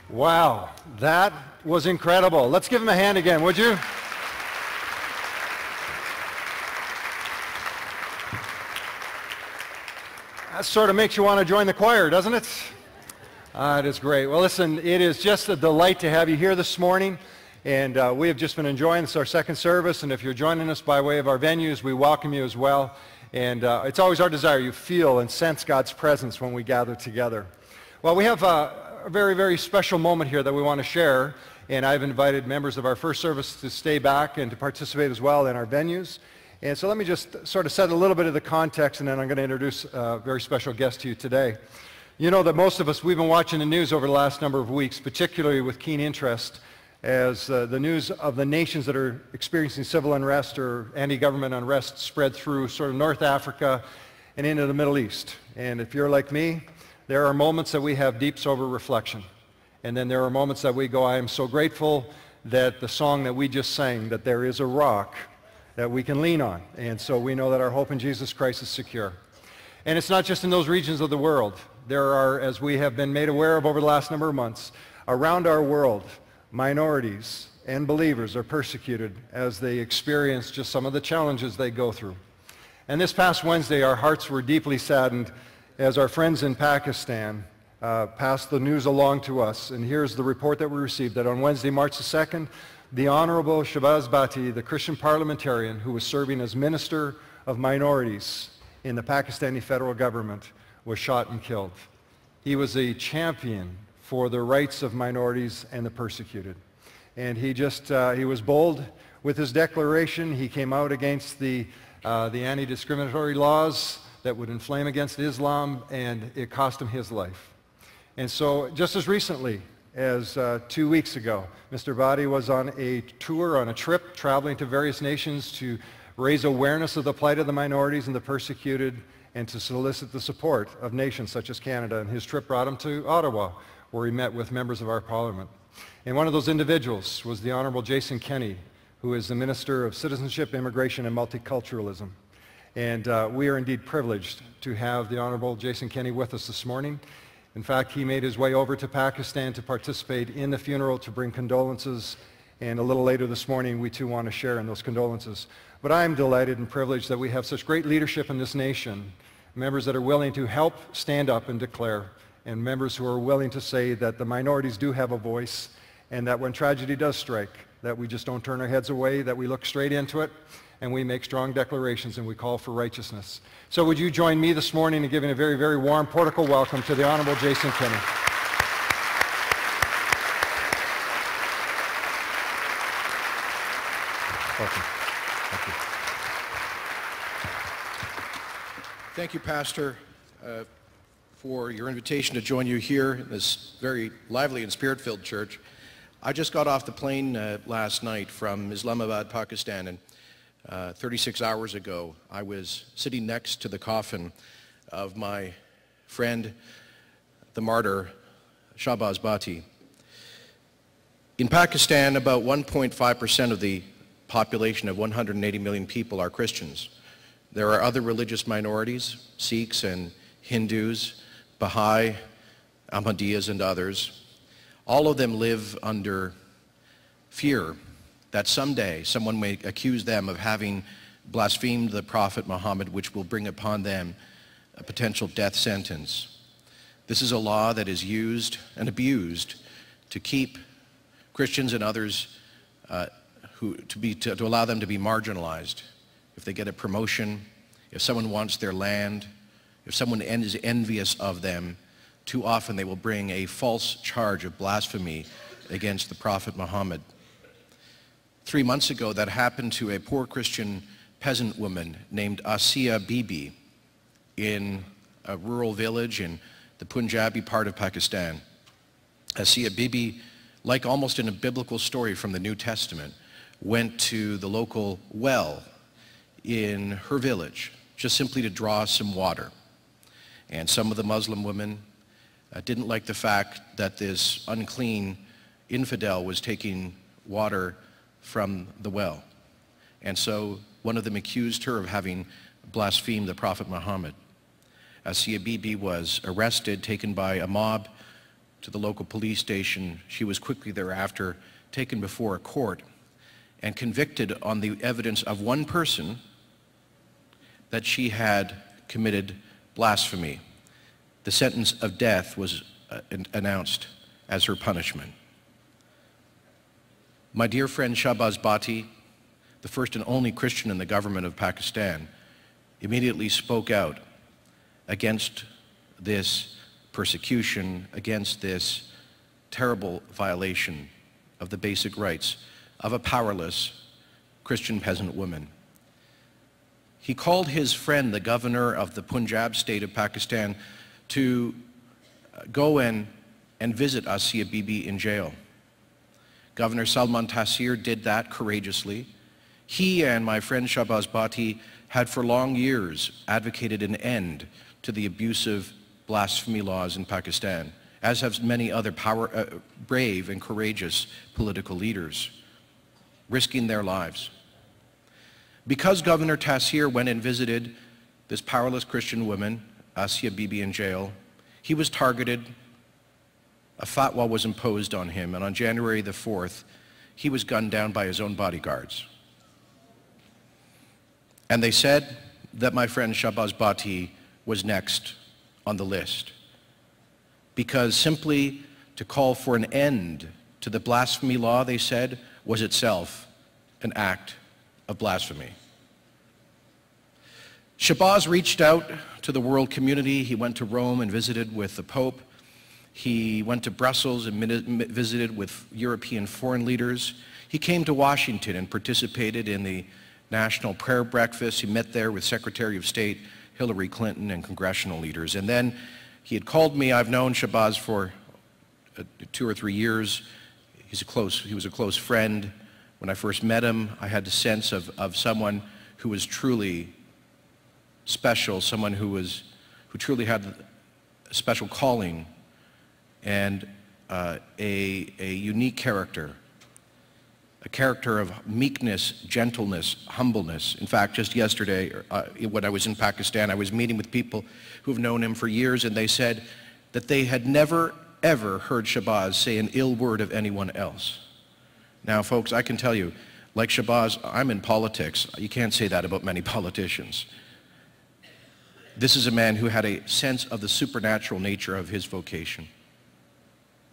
Wow, that was incredible. Let's give him a hand again, would you? That sort of makes you want to join the choir, doesn't it? It is great. Well, listen, it is just a delight to have you here this morning. And we have just been enjoying this, our second service. And if you're joining us by way of our venues, we welcome you as well. And it's always our desire you feel and sense God's presence when we gather together. Well, we have a very, very special moment here that we want to share. And I've invited members of our first service to stay back and to participate as well in our venues. And so let me just sort of set a little bit of the context, and then I'm going to introduce a very special guest to you today. You know that most of us, we've been watching the news over the last number of weeks, particularly with keen interest, as the news of the nations that are experiencing civil unrest or anti-government unrest spread through sort of North Africa and into the Middle East. And if you're like me, there are moments that we have deep, sober reflection. And then there are moments that we go, I am so grateful that the song that we just sang, that there is a rock that we can lean on. And so we know that our hope in Jesus Christ is secure. And it's not just in those regions of the world. There are, as we have been made aware of over the last number of months, around our world, minorities and believers are persecuted as they experience just some of the challenges they go through. And this past Wednesday, our hearts were deeply saddened as our friends in Pakistan passed the news along to us. And here's the report that we received, that on Wednesday, March the 2nd, the Honorable Shahbaz Bhatti, the Christian parliamentarian who was serving as Minister of Minorities in the Pakistani federal government, was shot and killed. He was a champion for the rights of minorities and the persecuted. And he was bold with his declaration. He came out against the anti-discriminatory laws that would inflame against Islam, and it cost him his life. And so just as recently as 2 weeks ago, Mr. Bhatti was on a tour, on a trip, traveling to various nations to raise awareness of the plight of the minorities and the persecuted, and to solicit the support of nations such as Canada. And his trip brought him to Ottawa, where he met with members of our parliament. And one of those individuals was the Honorable Kenney, who is the Minister of Citizenship, Immigration, and Multiculturalism. And we are indeed privileged to have the Honorable Kenney with us this morning. In fact, he made his way over to Pakistan to participate in the funeral, to bring condolences. And a little later this morning, we too want to share in those condolences. But I am delighted and privileged that we have such great leadership in this nation, members that are willing to help stand up and declare, and members who are willing to say that the minorities do have a voice, and that when tragedy does strike, that we just don't turn our heads away, that we look straight into it, and we make strong declarations, and we call for righteousness. So would you join me this morning in giving a very, very warm portical welcome to the Honorable Kenney. Welcome. Thank you. Thank you, Pastor, for your invitation to join you here in this very lively and spirit-filled church. I just got off the plane last night from Islamabad, Pakistan, and 36 hours ago, I was sitting next to the coffin of my friend, the martyr, Shahbaz Bhatti. In Pakistan, about 1.5% of the population of 180 million people are Christians. There are other religious minorities, Sikhs and Hindus, Baha'i, Ahmadiyas, and others. All of them live under fear that someday someone may accuse them of having blasphemed the Prophet Muhammad, which will bring upon them a potential death sentence. This is a law that is used and abused to keep Christians and others to allow them to be marginalized. If they get a promotion, if someone wants their land, if someone is envious of them, too often they will bring a false charge of blasphemy against the Prophet Muhammad. 3 months ago, that happened to a poor Christian peasant woman named Asiya Bibi in a rural village in the Punjabi part of Pakistan. Asiya Bibi, like almost in a biblical story from the New Testament, went to the local well in her village just simply to draw some water. And some of the Muslim women didn't like the fact that this unclean infidel was taking water from the well. And so one of them accused her of having blasphemed the Prophet Muhammad. Asiya Bibi was arrested, taken by a mob to the local police station. She was quickly thereafter taken before a court and convicted on the evidence of one person that she had committed blasphemy. The sentence of death was announced as her punishment. My dear friend Shahbaz Bhatti, the first and only Christian in the government of Pakistan, immediately spoke out against this persecution, against this terrible violation of the basic rights of a powerless Christian peasant woman. He called his friend, the governor of the Punjab state of Pakistan, to go and visit Asiya Bibi in jail. Governor Salman Taseer did that courageously. He and my friend Shahbaz Bhatti had for long years advocated an end to the abusive blasphemy laws in Pakistan, as have many other brave and courageous political leaders, risking their lives. Because Governor Taseer went and visited this powerless Christian woman, Asiya Bibi, in jail, he was targeted. A fatwa was imposed on him, and on January the 4th, he was gunned down by his own bodyguards. And they said that my friend Shahbaz Bhatti was next on the list, because simply to call for an end to the blasphemy law, they said, was itself an act of blasphemy. Shahbaz reached out to the world community. He went to Rome and visited with the Pope. He went to Brussels and visited with European foreign leaders. He came to Washington and participated in the National Prayer Breakfast. He met there with Secretary of State Hillary Clinton and congressional leaders. And then he had called me. I've known Shahbaz for 2 or 3 years. He was a close friend. When I first met him, I had the sense of someone who was truly special, someone who truly had a special calling and a unique character, a character of meekness, gentleness, humbleness. In fact, just yesterday, when I was in Pakistan, I was meeting with people who have known him for years, and they said that they had never, ever heard Shahbaz say an ill word of anyone else. Now, folks, I can tell you, like Shahbaz, I'm in politics. You can't say that about many politicians. This is a man who had a sense of the supernatural nature of his vocation.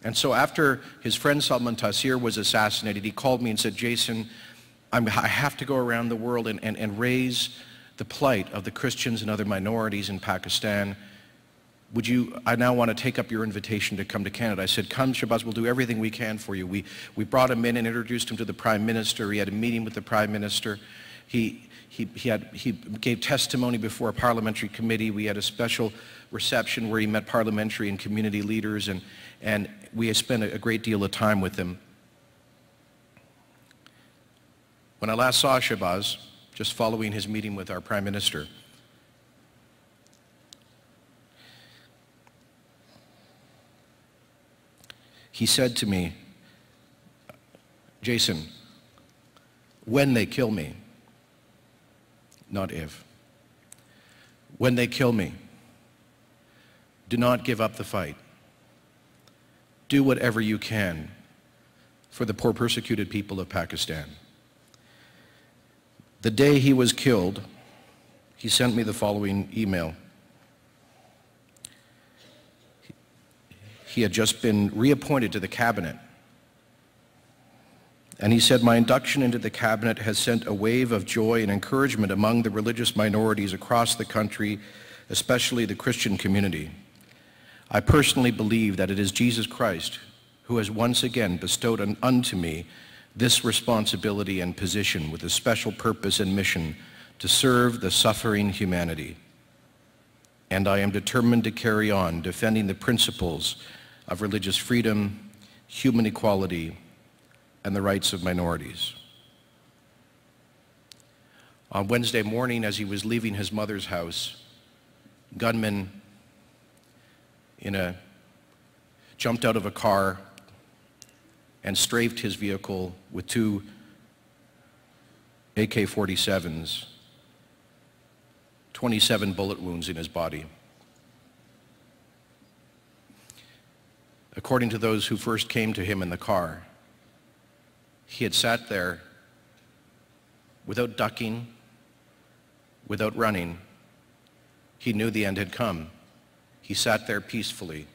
And so after his friend Salman Taseer was assassinated, he called me and said, Jason, I have to go around the world and raise the plight of the Christians and other minorities in Pakistan. I now want to take up your invitation to come to Canada. I said, come, Shahbaz, we'll do everything we can for you. We brought him in and introduced him to the Prime Minister. He had a meeting with the Prime Minister. He gave testimony before a parliamentary committee. We had a special reception where he met parliamentary and community leaders, and we spent a great deal of time with him. When I last saw Shahbaz, just following his meeting with our Prime Minister, he said to me, Jason, when they kill me, not if, when they kill me, do not give up the fight. Do whatever you can for the poor persecuted people of Pakistan. The day he was killed, he sent me the following email. He had just been reappointed to the cabinet. And he said, my induction into the cabinet has sent a wave of joy and encouragement among the religious minorities across the country, especially the Christian community. I personally believe that it is Jesus Christ who has once again bestowed unto me this responsibility and position with a special purpose and mission to serve the suffering humanity. And I am determined to carry on defending the principles of religious freedom, human equality, and the rights of minorities. On Wednesday morning, as he was leaving his mother's house, gunmen jumped out of a car and strafed his vehicle with 2 AK-47s, 27 bullet wounds in his body. according to those who first came to him in the car. He had sat there without ducking, without running. He knew the end had come. He sat there peacefully,